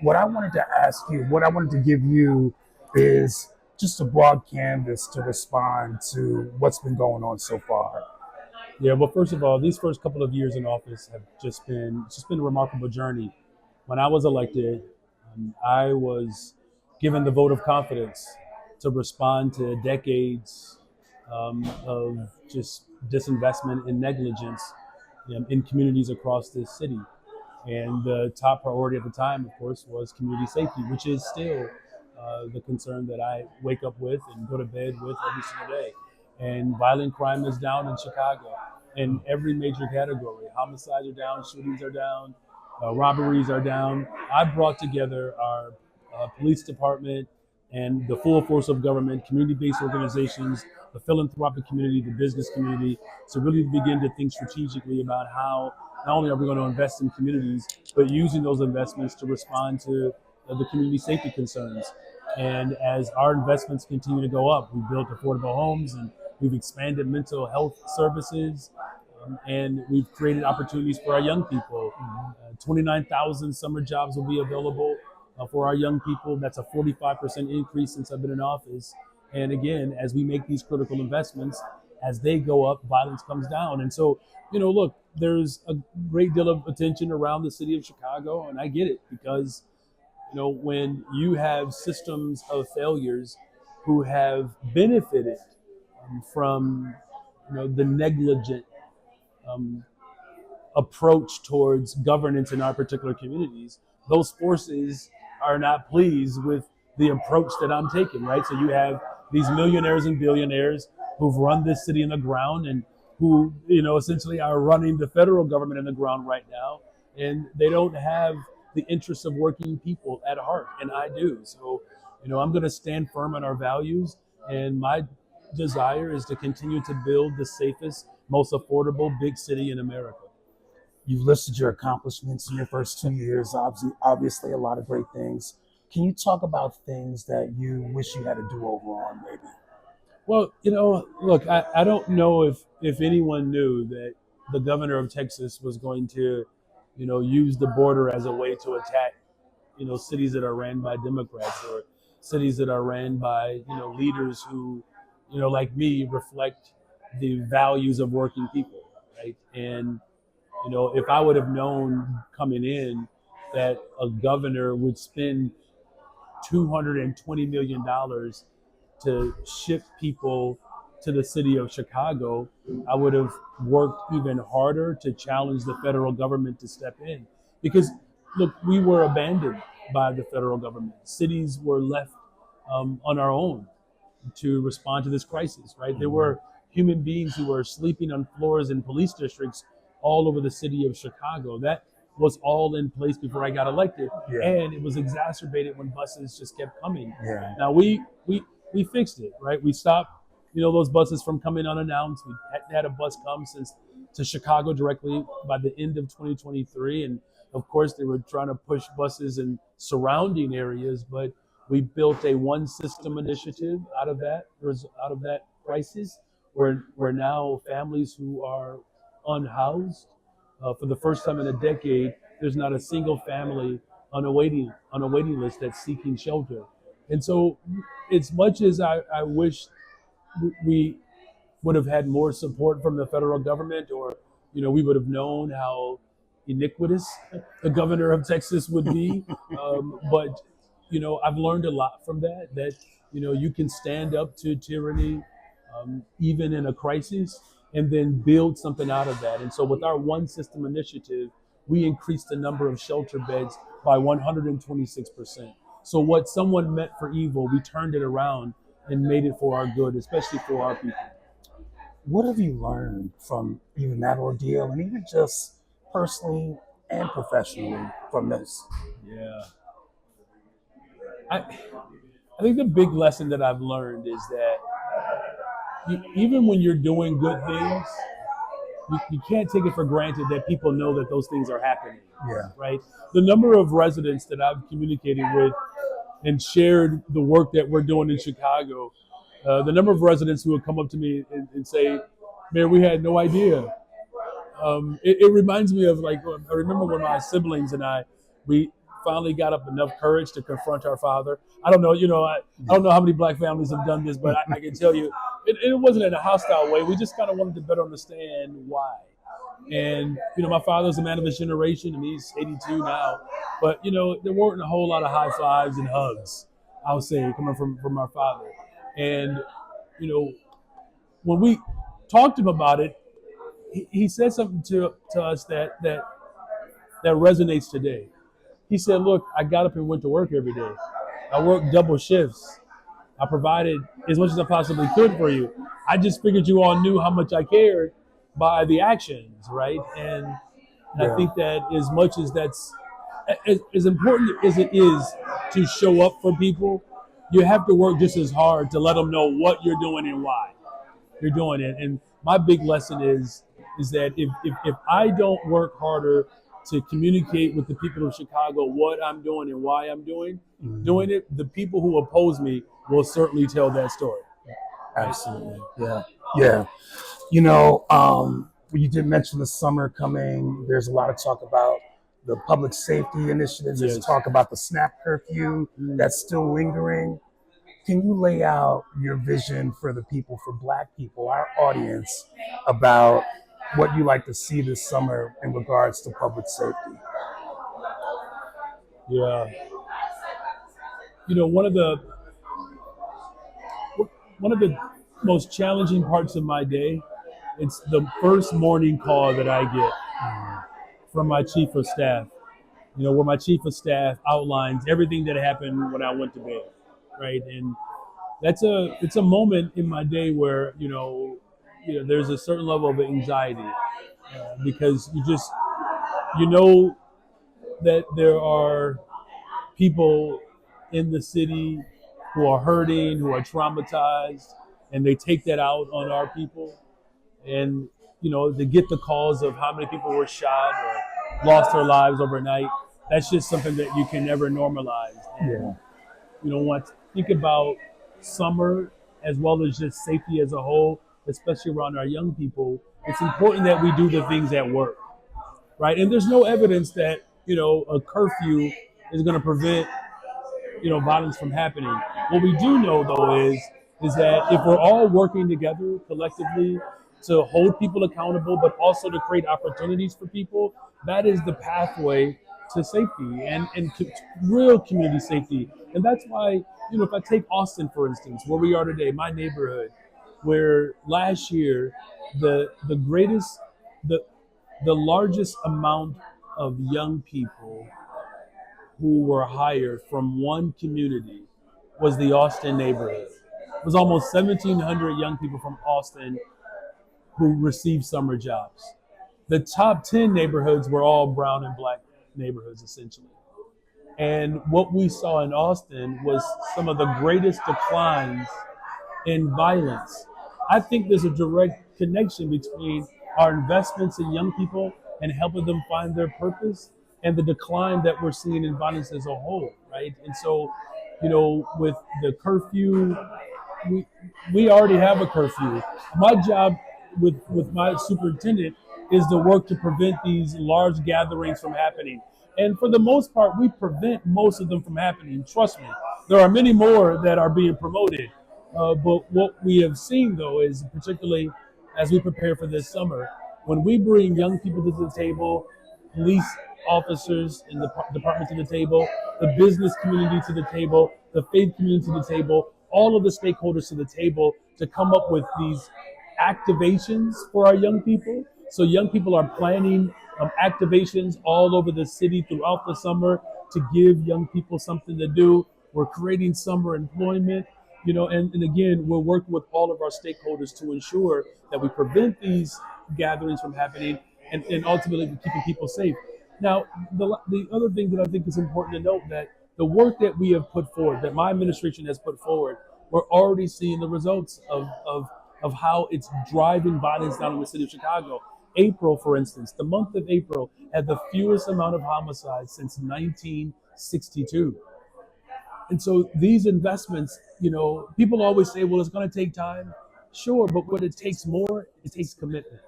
what I wanted to ask you, what I wanted to give you is just a broad canvas to respond to what's been going on so far. Yeah, well, first of all, these first couple of years in office have just been a remarkable journey. When I was elected, I was given the vote of confidence to respond to decades of just disinvestment and negligence in communities across this city. And the top priority at the time, of course, was community safety, which is still the concern that I wake up with and go to bed with every single day. And violent crime is down in Chicago in every major category. Homicides are down, shootings are down, robberies are down. I brought together our police department and the full force of government, community-based organizations, the philanthropic community, the business community, to really begin to think strategically about how not only are we going to invest in communities, but using those investments to respond to the community safety concerns. And as our investments continue to go up, we've built affordable homes and we've expanded mental health services, and we've created opportunities for our young people. 29,000 summer jobs will be available for our young people. That's a 45% increase since I've been in office. And again, as we make these critical investments, as they go up, violence comes down. And so, look, there's a great deal of attention around the city of Chicago, and I get it because, when you have systems of failures who have benefited from, the negligent um, approach towards governance in our particular communities, those forces are not pleased with the approach that I'm taking, right? So you have these millionaires and billionaires who've run this city in the ground and who, essentially are running the federal government in the ground right now. And they don't have the interests of working people at heart, and I do. So, I'm going to stand firm on our values, and my desire is to continue to build the safest, most affordable big city in America. You've listed your accomplishments in your first 2 years, obviously a lot of great things. Can you talk about things that you wish you had a do-over on, maybe? Well, look, I don't know if anyone knew that the governor of Texas was going to, use the border as a way to attack, cities that are ran by Democrats or cities that are ran by, leaders who, like me, reflect the values of working people, right? And if I would have known coming in that a governor would spend $220 million to ship people to the city of Chicago, I would have worked even harder to challenge the federal government to step in. Because, look, we were abandoned by the federal government. Cities were left on our own to respond to this crisis, right? There were human beings who were sleeping on floors in police districts all over the city of Chicago. That was all in place before I got elected, Yeah. and it was exacerbated when buses just kept coming. Yeah. Now we fixed it, right? We stopped, those buses from coming unannounced. We hadn't had a bus come since to Chicago directly by the end of 2023, and of course they were trying to push buses in surrounding areas, but we built a one system initiative out of that crisis, where now families who are unhoused, for the first time in a decade, there's not a single family on a waiting list that's seeking shelter. And so, as much as I wish we would have had more support from the federal government, or we would have known how iniquitous the governor of Texas would be. But I've learned a lot from that. That you can stand up to tyranny, even in a crisis, and then build something out of that. And so, with our One System initiative, we increased the number of shelter beds by 126%. So, what someone meant for evil, we turned it around and made it for our good, especially for our people. What have you learned from even that ordeal and even just personally and professionally from this? Yeah. I think the big lesson that I've learned is that even when you're doing good things, you can't take it for granted that people know that those things are happening, Yeah. right? The number of residents that I've communicated with and shared the work that we're doing in Chicago, the number of residents who would come up to me and say, "Man, we had no idea." It reminds me of, like, I remember when my siblings and we finally got up enough courage to confront our father. I don't know, I don't know how many black families have done this, but I can tell you, it wasn't in a hostile way. We just kind of wanted to better understand why. And my father's a man of his generation, and he's 82 now. But there weren't a whole lot of high fives and hugs, I would say, coming from our father. And when we talked to him about it, he said something to us that resonates today. He said, "Look, I got up and went to work every day. I worked double shifts. I provided as much as I possibly could for you. I just figured you all knew how much I cared by the actions, right?" And I think that as much as that's as important as it is to show up for people, you have to work just as hard to let them know what you're doing and why you're doing it. And my big lesson is that if I don't work harder to communicate with the people of Chicago what I'm doing and why I'm doing it, the people who oppose me will certainly tell that story. Absolutely. Yeah. Yeah. You did mention the summer coming. There's a lot of talk about the public safety initiatives. There's talk about the SNAP curfew that's still lingering. Can you lay out your vision for the people, for Black people, our audience, about what you like to see this summer in regards to public safety? Yeah. One of the most challenging parts of my day, it's the first morning call that I get from my chief of staff. Where my chief of staff outlines everything that happened when I went to bed, right? And it's a moment in my day where there's a certain level of anxiety because you know that there are people in the city who are hurting, who are traumatized, and they take that out on our people. And to get the calls of how many people were shot or lost their lives overnight, that's just something that you can never normalize. And, when I think about summer as well as just safety as a whole, especially around our young people, it's important that we do the things that work, right? And there's no evidence that a curfew is going to prevent violence from happening. What we do know though is that if we're all working together collectively to hold people accountable, but also to create opportunities for people, that is the pathway to safety and to real community safety. And that's why, if I take Austin, for instance, where we are today, my neighborhood, where last year the greatest the largest amount of young people who were hired from one community was the Austin neighborhood. It was almost 1,700 young people from Austin who received summer jobs. The top 10 neighborhoods were all brown and Black neighborhoods, essentially. And what we saw in Austin was some of the greatest declines in violence. I think there's a direct connection between our investments in young people and helping them find their purpose and the decline that we're seeing in violence as a whole, right? And so, with the curfew, we already have a curfew. My job with my superintendent is to work to prevent these large gatherings from happening. And for the most part, we prevent most of them from happening. Trust me, there are many more that are being promoted. But what we have seen, though, is particularly as we prepare for this summer, when we bring young people to the table, police officers in the department to the table, the business community to the table, the faith community to the table, all of the stakeholders to the table to come up with these activations for our young people. So young people are planning activations all over the city throughout the summer to give young people something to do. We're creating summer employment, and again, we're working with all of our stakeholders to ensure that we prevent these gatherings from happening and ultimately keeping people safe. Now, the other thing that I think is important to note that the work that we have put forward, that my administration has put forward, we're already seeing the results of how it's driving violence down in the city of Chicago. April, for instance, the month of April had the fewest amount of homicides since 1962. And so these investments, people always say, well, it's going to take time. Sure, but what it takes more, it takes commitment.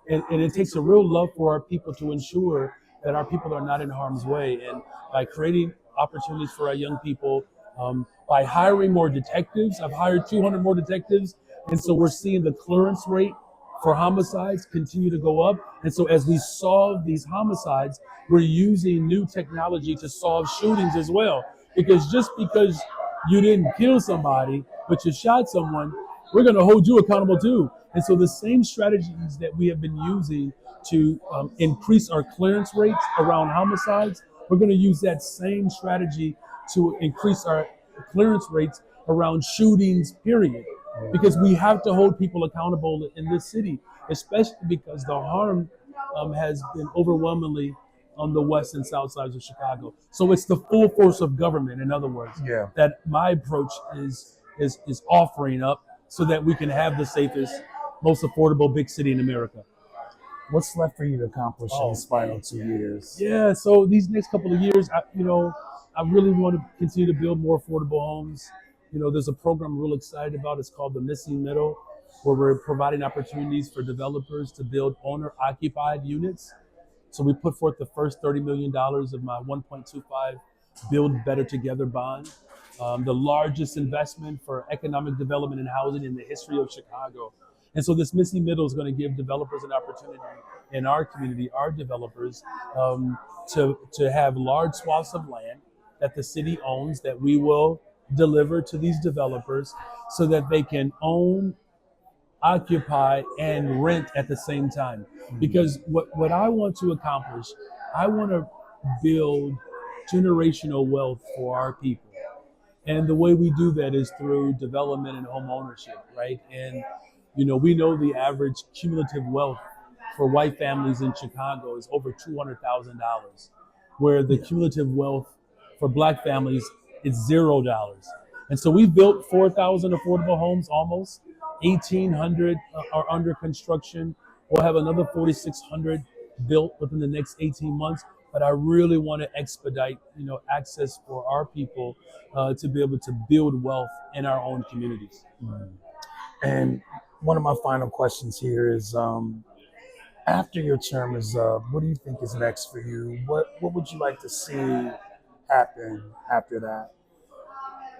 And it takes a real love for our people to ensure that our people are not in harm's way. And by creating opportunities for our young people, by hiring more detectives, I've hired 200 more detectives. And so we're seeing the clearance rate for homicides continue to go up. And so as we solve these homicides, we're using new technology to solve shootings as well. Because just because you didn't kill somebody, but you shot someone, we're going to hold you accountable too. And so the same strategies that we have been using to increase our clearance rates around homicides, we're going to use that same strategy to increase our clearance rates around shootings, period. Because we have to hold people accountable in this city, especially because the harm has been overwhelmingly on the west and south sides of Chicago. So it's the full force of government, in other words, Yeah. that my approach is offering up so that we can have the safest, most affordable big city in America. What's left for you to accomplish in these final 2 years? Yeah, so these next couple of years, I really want to continue to build more affordable homes. There's a program I'm real excited about. It's called the Missing Middle, where we're providing opportunities for developers to build owner-occupied units. So we put forth the first $30 million of my 1.25 Build Better Together bond, the largest investment for economic development and housing in the history of Chicago. And so this missing middle is going to give developers an opportunity in our community, our developers, to have large swaths of land that the city owns that we will deliver to these developers so that they can own, occupy, and rent at the same time. Because what I want to accomplish, I want to build generational wealth for our people. And the way we do that is through development and home ownership, right? And, we know the average cumulative wealth for white families in Chicago is over $200,000, where the cumulative wealth for black families is $0. And so we built 4,000 affordable homes almost. 1,800 are under construction. We'll have another 4,600 built within the next 18 months. But I really want to expedite, access for our people to be able to build wealth in our own communities. And one of my final questions here is, after your term is up, what do you think is next for you? What would you like to see happen after that?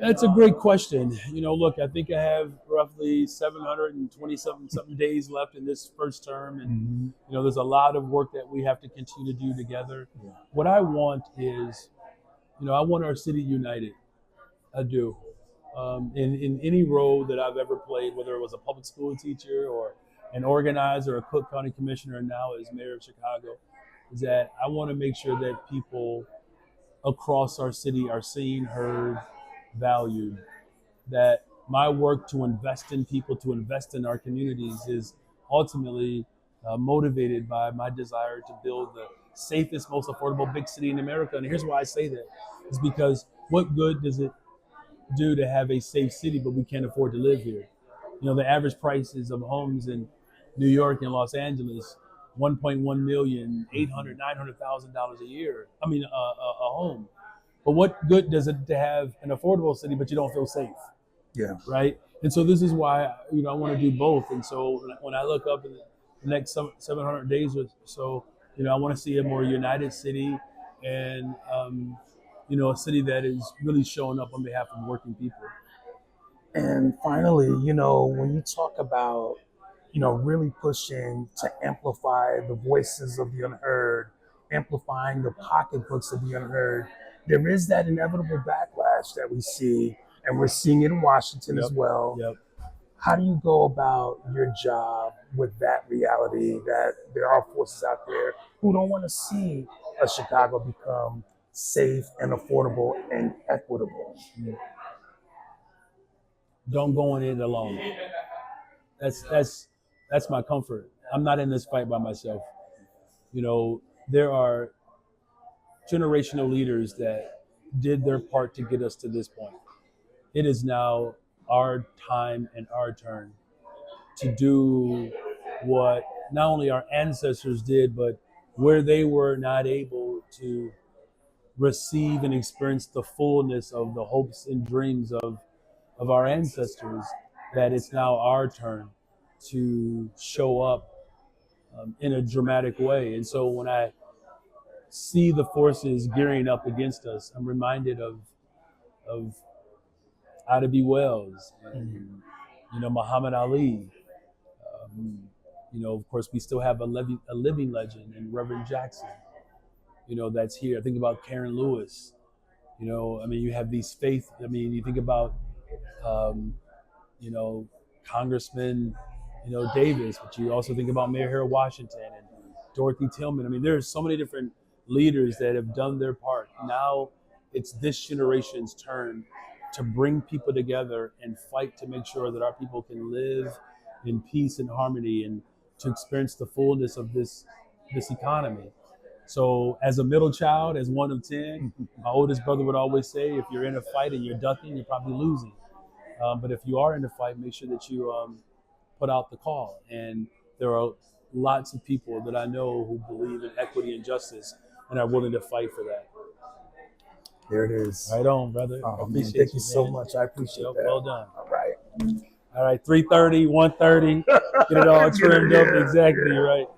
That's a great question. Look, I think I have roughly 720 something days left in this first term, and there's a lot of work that we have to continue to do together. Yeah. What I want is, I want our city united. I do. In any role that I've ever played, whether it was a public school teacher or an organizer, a Cook County commissioner, and now as mayor of Chicago, is that I want to make sure that people across our city are seen, heard, valued. That my work to invest in people, to invest in our communities, is ultimately motivated by my desire to build the safest, most affordable big city in America. And here's why I say that: is because what good does it do to have a safe city, but we can't afford to live here? The average prices of homes in New York and Los Angeles, 1.1 million, 800, $900,000 a year. I mean, a home. But what good does it to have an affordable city, but you don't feel safe? Yeah. Right. And so this is why, I want to do both. And so when I look up in the next 700 days or so, I want to see a more united city and, a city that is really showing up on behalf of working people. And finally, when you talk about, really pushing to amplify the voices of the unheard, amplifying the pocketbooks of the unheard, there is that inevitable backlash that we see, and we're seeing it in Washington as well. Yep. How do you go about your job with that reality that there are forces out there who don't want to see a Chicago become safe and affordable and equitable? Don't go in it alone. That's my comfort. I'm not in this fight by myself. There are generational leaders that did their part to get us to this point. It is now our time and our turn to do what not only our ancestors did, but where they were not able to receive and experience the fullness of the hopes and dreams of our ancestors, that it's now our turn to show up in a dramatic way. And so when I see the forces gearing up against us, I'm reminded of Ida B. Wells and Muhammad Ali. Of course, we still have a living legend in Reverend Jackson. That's here. I think about Karen Lewis. You have these faith. You think about um, you know, Congressman, Davis, but you also think about Mayor Harold Washington and Dorothy Tillman. There's so many different leaders that have done their part. Now it's this generation's turn to bring people together and fight to make sure that our people can live in peace and harmony and to experience the fullness of this economy. So as a middle child, as one of 10, my oldest brother would always say, if you're in a fight and you're ducking, you're probably losing. But if you are in the fight, make sure that you put out the call. And there are lots of people that I know who believe in equity and justice and are willing to fight for that. There it is. Right on, brother. Oh, man, thank you so much. I appreciate that. Well done. All right. 3:30, 1:30, get it all trimmed up. Exactly, right.